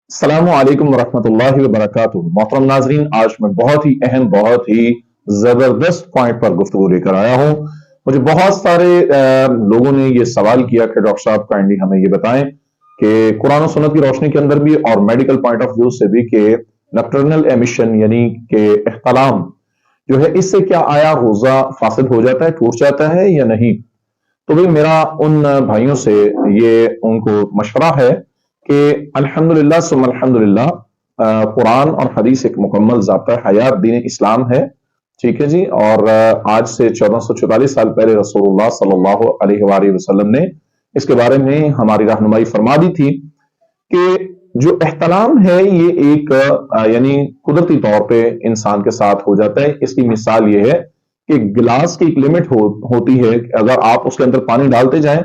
السلام علیکم ورحمۃ اللہ وبرکاتہ۔ محترم ناظرین، آج میں بہت ہی اہم، بہت ہی زبردست پوائنٹ پر گفتگو لے کر آیا ہوں۔ مجھے بہت سارے لوگوں نے یہ سوال کیا کہ ڈاکٹر صاحب کائنڈلی ہمیں یہ بتائیں کہ قرآن و سنت کی روشنی کے اندر بھی اور میڈیکل پوائنٹ آف ویو سے بھی کہ نکٹرنل ایمیشن یعنی کہ احتلام جو ہے، اس سے کیا آیا روزہ فاسد ہو جاتا ہے، ٹوٹ جاتا ہے یا نہیں؟ تو بھائی میرا ان بھائیوں سے یہ ان کو مشورہ ہے کہ الحمدللہ ثم الحمدللہ، قرآن اور حدیث ایک مکمل ضابطہ حیات دین اسلام ہے، ٹھیک ہے جی۔ اور آج سے 1444 سال پہلے رسول اللہ صلی اللہ علیہ وآلہ وسلم نے اس کے بارے میں ہماری رہنمائی فرما دی تھی کہ جو احتلام ہے یہ ایک یعنی قدرتی طور پہ انسان کے ساتھ ہو جاتا ہے۔ اس کی مثال یہ ہے کہ گلاس کی ایک لمٹ ہوتی ہے کہ اگر آپ اس کے اندر پانی ڈالتے جائیں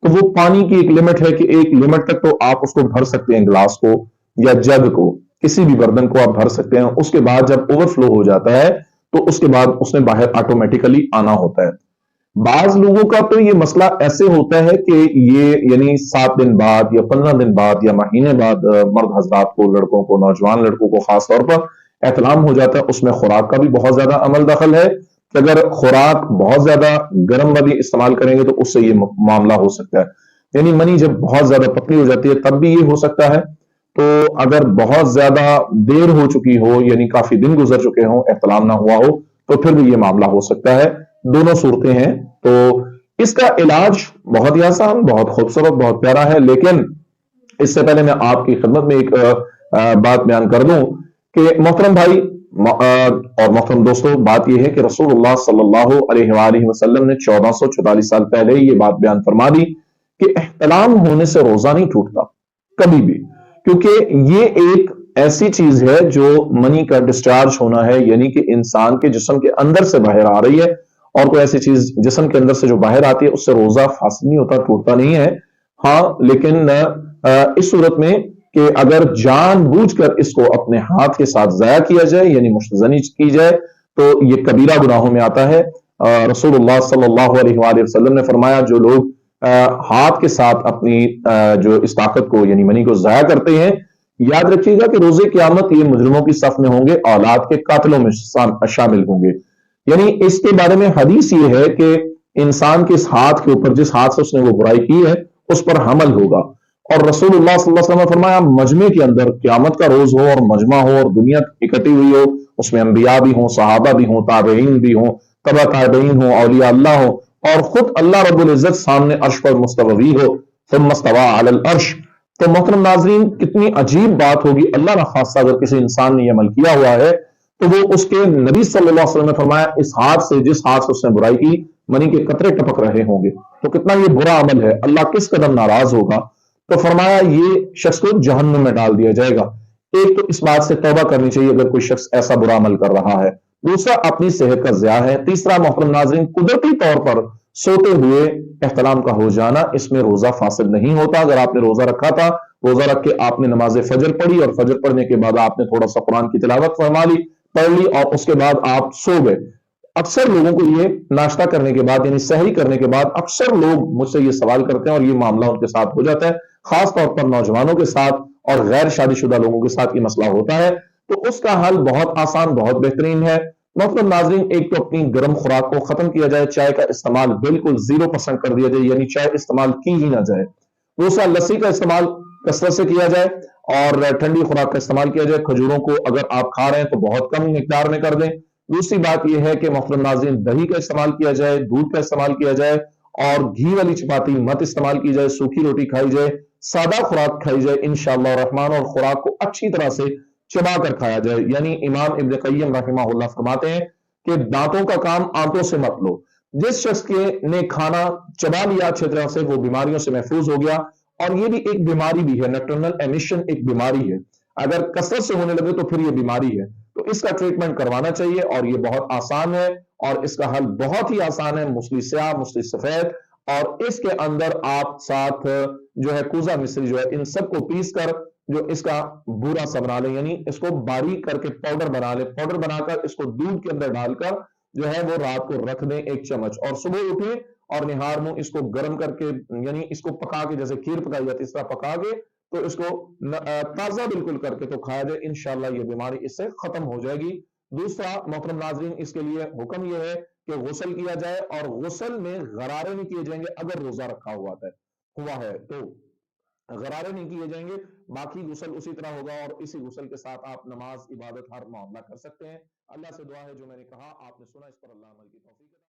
تو وہ پانی کی ایک لمٹ ہے کہ ایک لمٹ تک تو آپ اس کو بھر سکتے ہیں، گلاس کو یا جگ کو، کسی بھی برتن کو آپ بھر سکتے ہیں۔ اس کے بعد جب اوور فلو ہو جاتا ہے تو اس کے بعد اس میں باہر آٹومیٹیکلی آنا ہوتا ہے۔ بعض لوگوں کا تو یہ مسئلہ ایسے ہوتا ہے کہ یہ یعنی 7 دن بعد یا 15 دن بعد یا مہینے بعد مرد حضرات کو، لڑکوں کو، نوجوان لڑکوں کو خاص طور پر احتلام ہو جاتا ہے۔ اس میں خوراک کا بھی بہت زیادہ عمل دخل ہے کہ اگر خوراک بہت زیادہ گرم والی استعمال کریں گے تو اس سے یہ معاملہ ہو سکتا ہے۔ یعنی منی جب بہت زیادہ پتلی ہو جاتی ہے تب بھی یہ ہو سکتا ہے۔ تو اگر بہت زیادہ دیر ہو چکی ہو، یعنی کافی دن گزر چکے ہوں، احتلام نہ ہوا ہو، تو پھر بھی یہ معاملہ ہو سکتا ہے۔ دونوں صورتیں ہیں۔ تو اس کا علاج بہت ہی آسان، بہت خوبصورت، بہت پیارا ہے، لیکن اس سے پہلے میں آپ کی خدمت میں ایک بات بیان کر دوں کہ محترم بھائی اور محترم دوستو، بات یہ ہے کہ رسول اللہ صلی اللہ علیہ وآلہ وسلم نے 1444 سال پہلے یہ بات بیان فرما دی کہ احتلام ہونے سے روزہ نہیں ٹوٹتا کبھی بھی، کیونکہ یہ ایک ایسی چیز ہے جو منی کا ڈسچارج ہونا ہے، یعنی کہ انسان کے جسم کے اندر سے باہر آ رہی ہے، اور کوئی ایسی چیز جسم کے اندر سے جو باہر آتی ہے اس سے روزہ فاسد نہیں ہوتا، ٹوٹتا نہیں ہے۔ ہاں لیکن اس صورت میں کہ اگر جان بوجھ کر اس کو اپنے ہاتھ کے ساتھ ضائع کیا جائے، یعنی مشتزنی کی جائے، تو یہ کبیرہ گناہوں میں آتا ہے۔ رسول اللہ صلی اللہ علیہ وآلہ وسلم نے فرمایا جو لوگ ہاتھ کے ساتھ اپنی جو اس طاقت کو یعنی منی کو ضائع کرتے ہیں، یاد رکھیے گا کہ روز قیامت یہ مجرموں کی صف میں ہوں گے، اولاد کے قاتلوں میں شامل ہوں گے۔ یعنی اس کے بارے میں حدیث یہ ہے کہ انسان کے اس ہاتھ کے اوپر، جس ہاتھ سے اس نے وہ برائی کی ہے، اس پر حمل ہوگا۔ اور رسول اللہ صلی اللہ علیہ وسلم نے فرمایا مجمع کے اندر قیامت کا روز ہو اور مجمع ہو اور دنیا اکٹھی ہوئی ہو، اس میں انبیاء بھی ہوں، صحابہ بھی ہوں، تابعین بھی ہوں، تبع تابعین ہوں، اولیاء اللہ ہوں، اور خود اللہ رب العزت سامنے عرش پر مستوی ہو، ثم استوى علی العرش۔ تو محترم ناظرین، کتنی عجیب بات ہوگی، اللہ نہ خاصہ اگر کسی انسان نے یہ عمل کیا ہوا ہے تو وہ اس کے نبی صلی اللہ علیہ وسلم نے فرمایا اس ہاتھ سے، جس ہاتھ سے اس نے برائی کی، منی کے قطرے ٹپک رہے ہوں گے۔ تو کتنا یہ برا عمل ہے، اللہ کس قدر ناراض ہوگا۔ تو فرمایا یہ شخص کو جہنم میں ڈال دیا جائے گا۔ ایک تو اس بات سے توبہ کرنی چاہیے اگر کوئی شخص ایسا برا عمل کر رہا ہے۔ دوسرا اپنی صحت کا ضیاع ہے۔ تیسرا محترم ناظرین، قدرتی طور پر سوتے ہوئے احتلام کا ہو جانا، اس میں روزہ فاسد نہیں ہوتا۔ اگر آپ نے روزہ رکھا تھا، روزہ رکھ کے آپ نے نماز فجر پڑھی اور فجر پڑھنے کے بعد آپ نے تھوڑا سا قرآن کی تلاوت فرما لی، پڑھ لی، اور اس کے بعد آپ سو گئے۔ اکثر لوگوں کو یہ ناشتہ کرنے کے بعد یعنی سحری کرنے کے بعد اکثر لوگ مجھ سے یہ سوال کرتے ہیں اور یہ معاملہ ان کے ساتھ ہو جاتا ہے، خاص طور پر نوجوانوں کے ساتھ اور غیر شادی شدہ لوگوں کے ساتھ یہ مسئلہ ہوتا ہے۔ تو اس کا حل بہت آسان، بہت بہترین ہے۔ محترم ناظرین، ایک تو اپنی گرم خوراک کو ختم کیا جائے، چائے کا استعمال بالکل 0% کر دیا جائے، یعنی چائے استعمال کی ہی نہ جائے۔ دوسرا، لسی کا استعمال کثرت سے کیا جائے اور ٹھنڈی خوراک کا استعمال کیا جائے۔ کھجوروں کو اگر آپ کھا رہے ہیں تو بہت کم مقدار میں کر دیں۔ دوسری بات یہ ہے کہ محترم ناظرین، دہی کا استعمال کیا جائے، دودھ کا استعمال کیا جائے، اور گھی والی چپاتی مت استعمال کی جائے، سوکھی روٹی کھائی جائے، سادہ خوراک کھائی جائے انشاءاللہ الرحمن، اور خوراک کو اچھی طرح سے چبا کر کھایا جائے۔ یعنی امام ابن قیم رحمہ اللہ فرماتے ہیں کہ دانتوں کا کام آنتوں سے مت لو۔ جس شخص کے نے کھانا چبا لیا اچھی طرح سے، وہ بیماریوں سے محفوظ ہو گیا۔ اور یہ بھی ایک بیماری بھی ہے، نیکٹرنل ایمیشن ایک بیماری ہے، اگر کثرت سے ہونے لگے تو پھر یہ بیماری ہے، تو اس کا ٹریٹمنٹ کروانا چاہیے، اور یہ بہت آسان ہے، اور اس کا حل بہت ہی آسان ہے۔ مسلی سیاہ، مسلی سفید، اور اس کے اندر آپ ساتھ جو ہے کوزہ مصری جو ہے، ان سب کو پیس کر جو اس کا بورا سا بنا لیں، یعنی اس کو باریک کر کے پاؤڈر بنا لیں، پاؤڈر بنا کر اس کو دودھ کے اندر ڈال کر جو ہے وہ رات کو رکھ دیں 1 چمچ، اور صبح اٹھیں اور نہار منہ اس کو گرم کر کے، یعنی اس کو پکا کے، جیسے کھیر پکائی جاتی ہے اس طرح پکا کے تو اس کو تازہ بالکل کر کے تو کھایا جائے، انشاءاللہ یہ بیماری اس سے ختم ہو جائے گی۔ دوسرا محترم ناظرین، اس کے لیے حکم یہ ہے کہ غسل کیا جائے، اور غسل میں غرارے نہیں کیے جائیں گے اگر روزہ رکھا ہوا ہے تو غرارے نہیں کیے جائیں گے، باقی غسل اسی طرح ہوگا، اور اسی غسل کے ساتھ آپ نماز، عبادت، ہر معاملہ کر سکتے ہیں۔ اللہ سے دعا ہے جو میں نے کہا آپ نے سنا، اس پر اللہ عمل کی توفیق عطا